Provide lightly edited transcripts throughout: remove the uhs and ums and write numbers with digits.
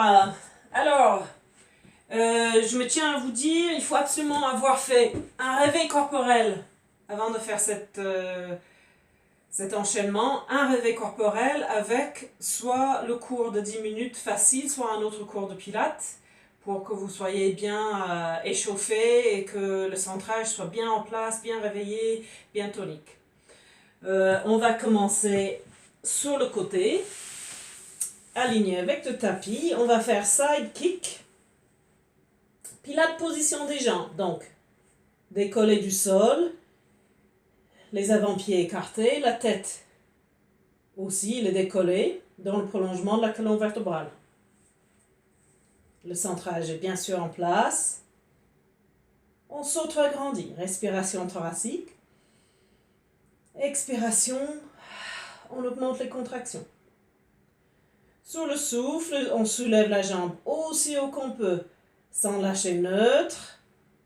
Voilà. Alors, je me tiens à vous dire, il faut absolument avoir fait un réveil corporel avant de faire cet enchaînement. Un réveil corporel avec soit le cours de 10 minutes facile, soit un autre cours de pilates pour que vous soyez bien échauffé et que le centrage soit bien en place, bien réveillé, bien tonique. On va commencer sur le côté, aligné avec le tapis. On va faire side kick. Pilates, position des jambes. Donc, décoller du sol, les avant-pieds écartés, la tête aussi, il est décollé dans le prolongement de la colonne vertébrale. Le centrage est bien sûr en place. On s'auto-agrandit. Respiration thoracique. Expiration, on augmente les contractions. Sur le souffle, on soulève la jambe aussi haut qu'on peut, sans lâcher neutre.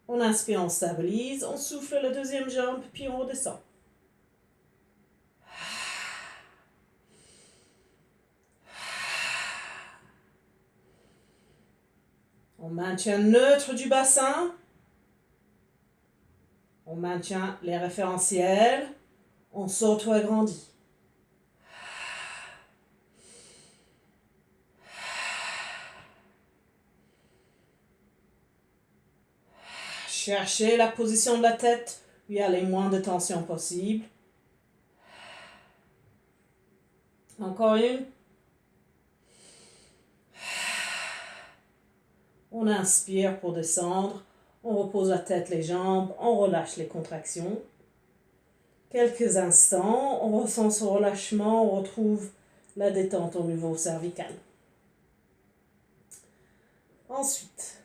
On inspire, on stabilise, on souffle la deuxième jambe, puis on redescend. On maintient neutre du bassin. On maintient les référentiels. On s'auto-agrandit. Cherchez la position de la tête où il y a le moins de tension possible. Encore une. On inspire pour descendre. On repose la tête, les jambes. On relâche les contractions. Quelques instants, on ressent ce relâchement. On retrouve la détente au niveau cervical. Ensuite,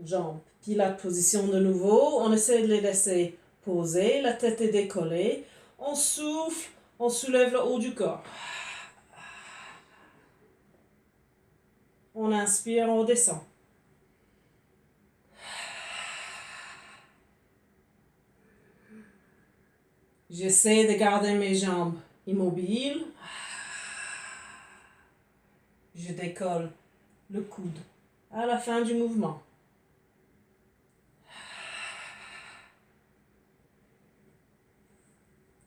jambes, pilates, position de nouveau. On essaie de les laisser poser. La tête est décollée. On souffle. On soulève le haut du corps. On inspire, on descend. J'essaie de garder mes jambes immobiles. Je décolle le coude à la fin du mouvement.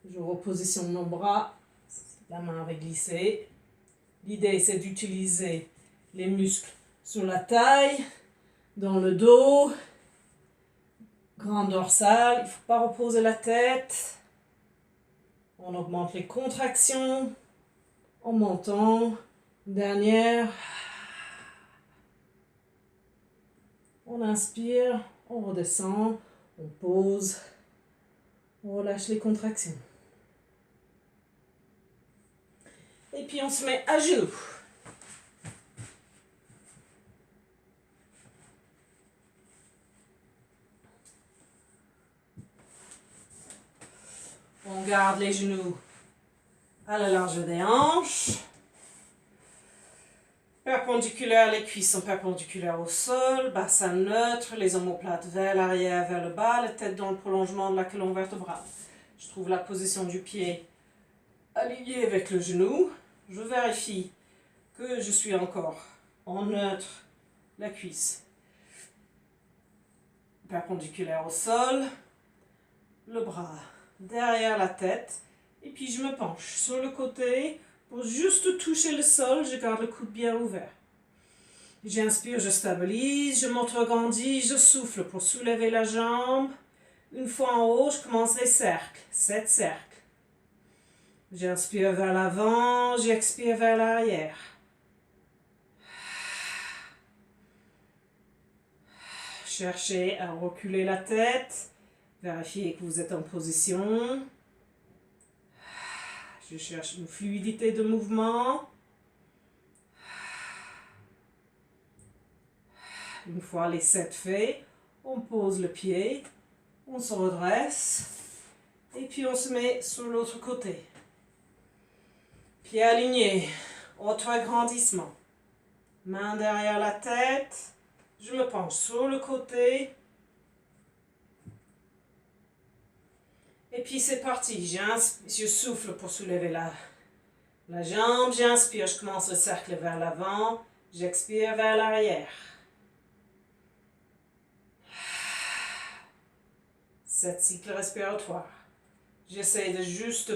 Je repositionne mon bras, la main va glisser. L'idée, c'est d'utiliser les muscles sur la taille, dans le dos, grand dorsal. Il ne faut pas reposer la tête. On augmente les contractions en montant. Dernière. On inspire, on redescend, on pose, on relâche les contractions. Et puis on se met à genoux. On garde les genoux à la largeur des hanches. Perpendiculaires, les cuisses sont perpendiculaires au sol, bassin neutre, les omoplates vers l'arrière, vers le bas, la tête dans le prolongement de la colonne vertébrale. Je trouve la position du pied alignée avec le genou. Je vérifie que je suis encore en neutre, la cuisse perpendiculaire au sol, le bras derrière la tête, et puis je me penche sur le côté. Pour juste toucher le sol, je garde le coude bien ouvert. J'inspire, je stabilise, je m'auto-agrandis, je souffle pour soulever la jambe. Une fois en haut, je commence les cercles, 7 cercles. J'inspire vers l'avant, j'expire vers l'arrière. Cherchez à reculer la tête, vérifiez que vous êtes en position. Je cherche une fluidité de mouvement. Une fois les 7 faits, on pose le pied, on se redresse et puis on se met sur l'autre côté. Pied aligné, auto-agrandissement. Main derrière la tête, je me penche sur le côté. Et puis c'est parti, je souffle pour soulever la jambe, j'inspire, je commence le cercle vers l'avant, J'expire vers l'arrière. 7 cycles respiratoires. J'essaie de juste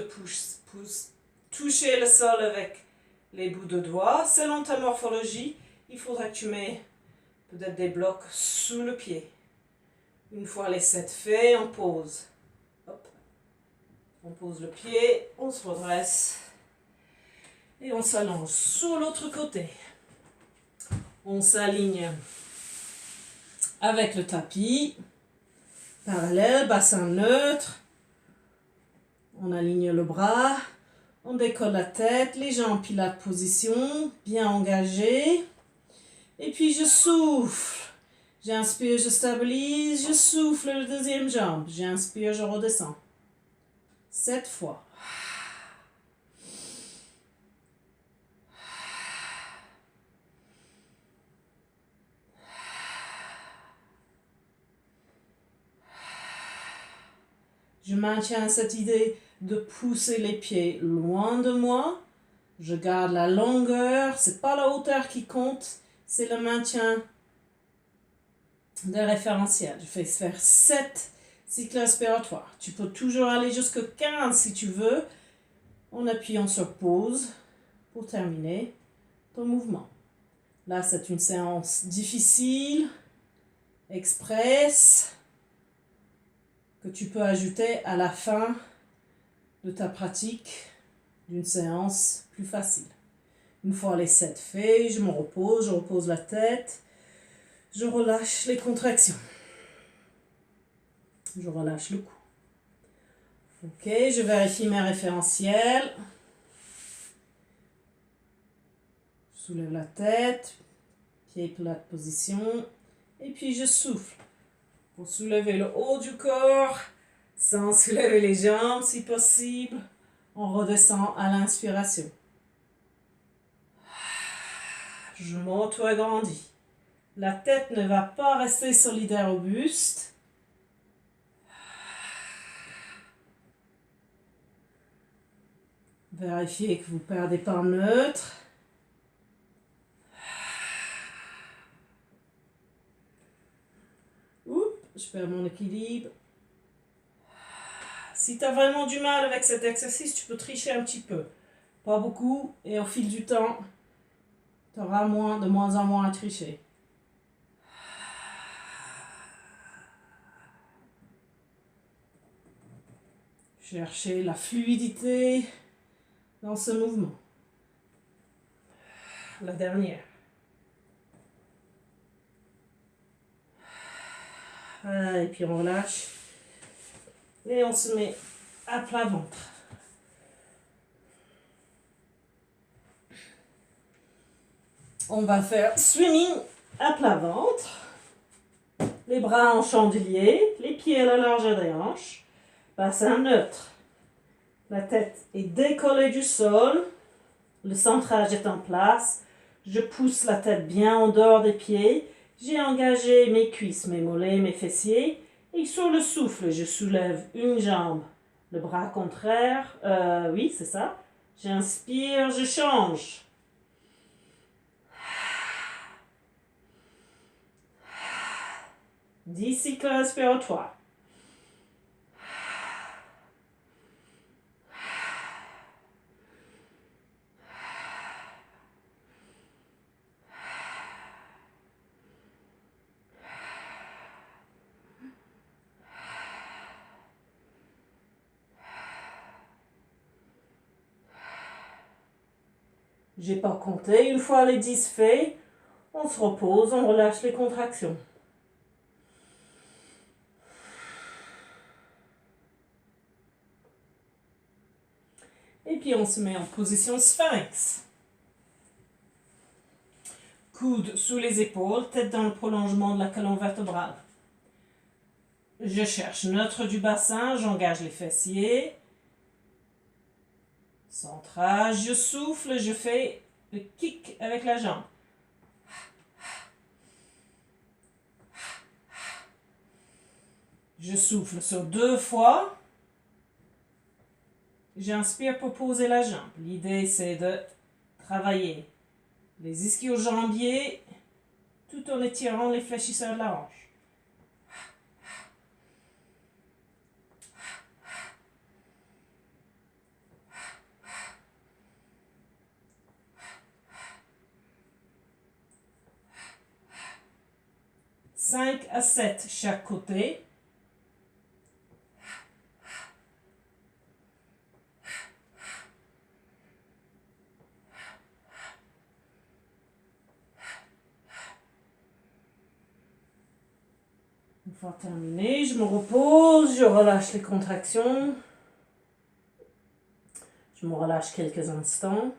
toucher le sol avec les bouts de doigts. Selon ta morphologie, il faudra que tu mets peut-être des blocs sous le pied. Une fois les 7 faits, on pose. Hop. On pose le pied, on se redresse et on s'allonge sur l'autre côté. On s'aligne avec le tapis, parallèle, bassin neutre. On aligne le bras, on décolle la tête, les jambes pilates position, bien engagées. Et puis je souffle. J'inspire, je stabilise, je souffle la deuxième jambe. J'inspire, je redescends. 7 fois. Je maintiens cette idée de pousser les pieds loin de moi. Je garde la longueur. C'est pas la hauteur qui compte, c'est le maintien des référentiels. Je fais faire 7 cycles respiratoires. Tu peux toujours aller jusqu'à 15 si tu veux, en appuyant sur pause pour terminer ton mouvement. Là, c'est une séance difficile, express, que tu peux ajouter à la fin de ta pratique d'une séance plus facile. Une fois les 7 faits, je repose la tête, je relâche les contractions. Je relâche le cou. Ok, je vérifie mes référentiels. Je soulève la tête, pied plate position, et puis je souffle. Pour soulever le haut du corps, sans soulever les jambes si possible, on redescend à l'inspiration. Je m'auto-agrandis. La tête ne va pas rester solidaire au buste. Vérifiez que vous ne perdez pas en neutre. Oups, je perds mon équilibre. Si tu as vraiment du mal avec cet exercice, tu peux tricher un petit peu. Pas beaucoup, et au fil du temps, tu auras de moins en moins à tricher. Cherchez la fluidité dans ce mouvement. La dernière. Et puis on relâche. Et on se met à plat ventre. On va faire swimming à plat ventre. Les bras en chandelier, les pieds à la largeur des hanches. Bassin neutre. La tête est décollée du sol. Le centrage est en place. Je pousse la tête bien en dehors des pieds. J'ai engagé mes cuisses, mes mollets, mes fessiers. Et sur le souffle, je soulève une jambe. Le bras contraire. Oui, c'est ça. J'inspire, je change. Dix cycles respiratoires. J'ai pas compté. Une fois les 10 faits, on se repose, on relâche les contractions. Et puis on se met en position sphinx. Coude sous les épaules, tête dans le prolongement de la colonne vertébrale. Je cherche neutre du bassin, j'engage les fessiers. Centrage, je souffle, je fais le kick avec la jambe. Je souffle sur 2 fois. J'inspire pour poser la jambe. L'idée, c'est de travailler Les ischio-jambiers, tout en étirant les fléchisseurs de la hanche. 5 à 7 chaque côté. Une fois terminé, je me repose, je relâche les contractions. Je me relâche quelques instants.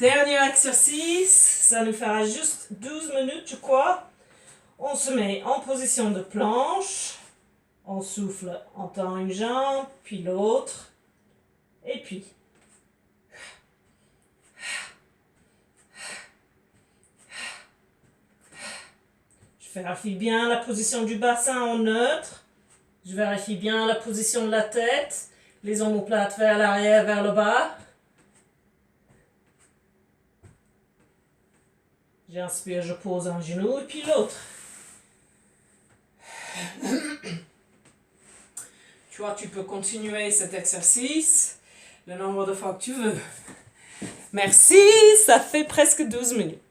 Dernier exercice, ça nous fera juste 12 minutes, je crois. On se met en position de planche. On souffle, on tend une jambe, puis l'autre. Et puis. Je vérifie bien la position du bassin en neutre. Je vérifie bien la position de la tête. Les omoplates vers l'arrière, vers le bas. J'inspire, je pose un genou et puis l'autre. Tu vois, tu peux continuer cet exercice le nombre de fois que tu veux. Merci, ça fait presque 12 minutes.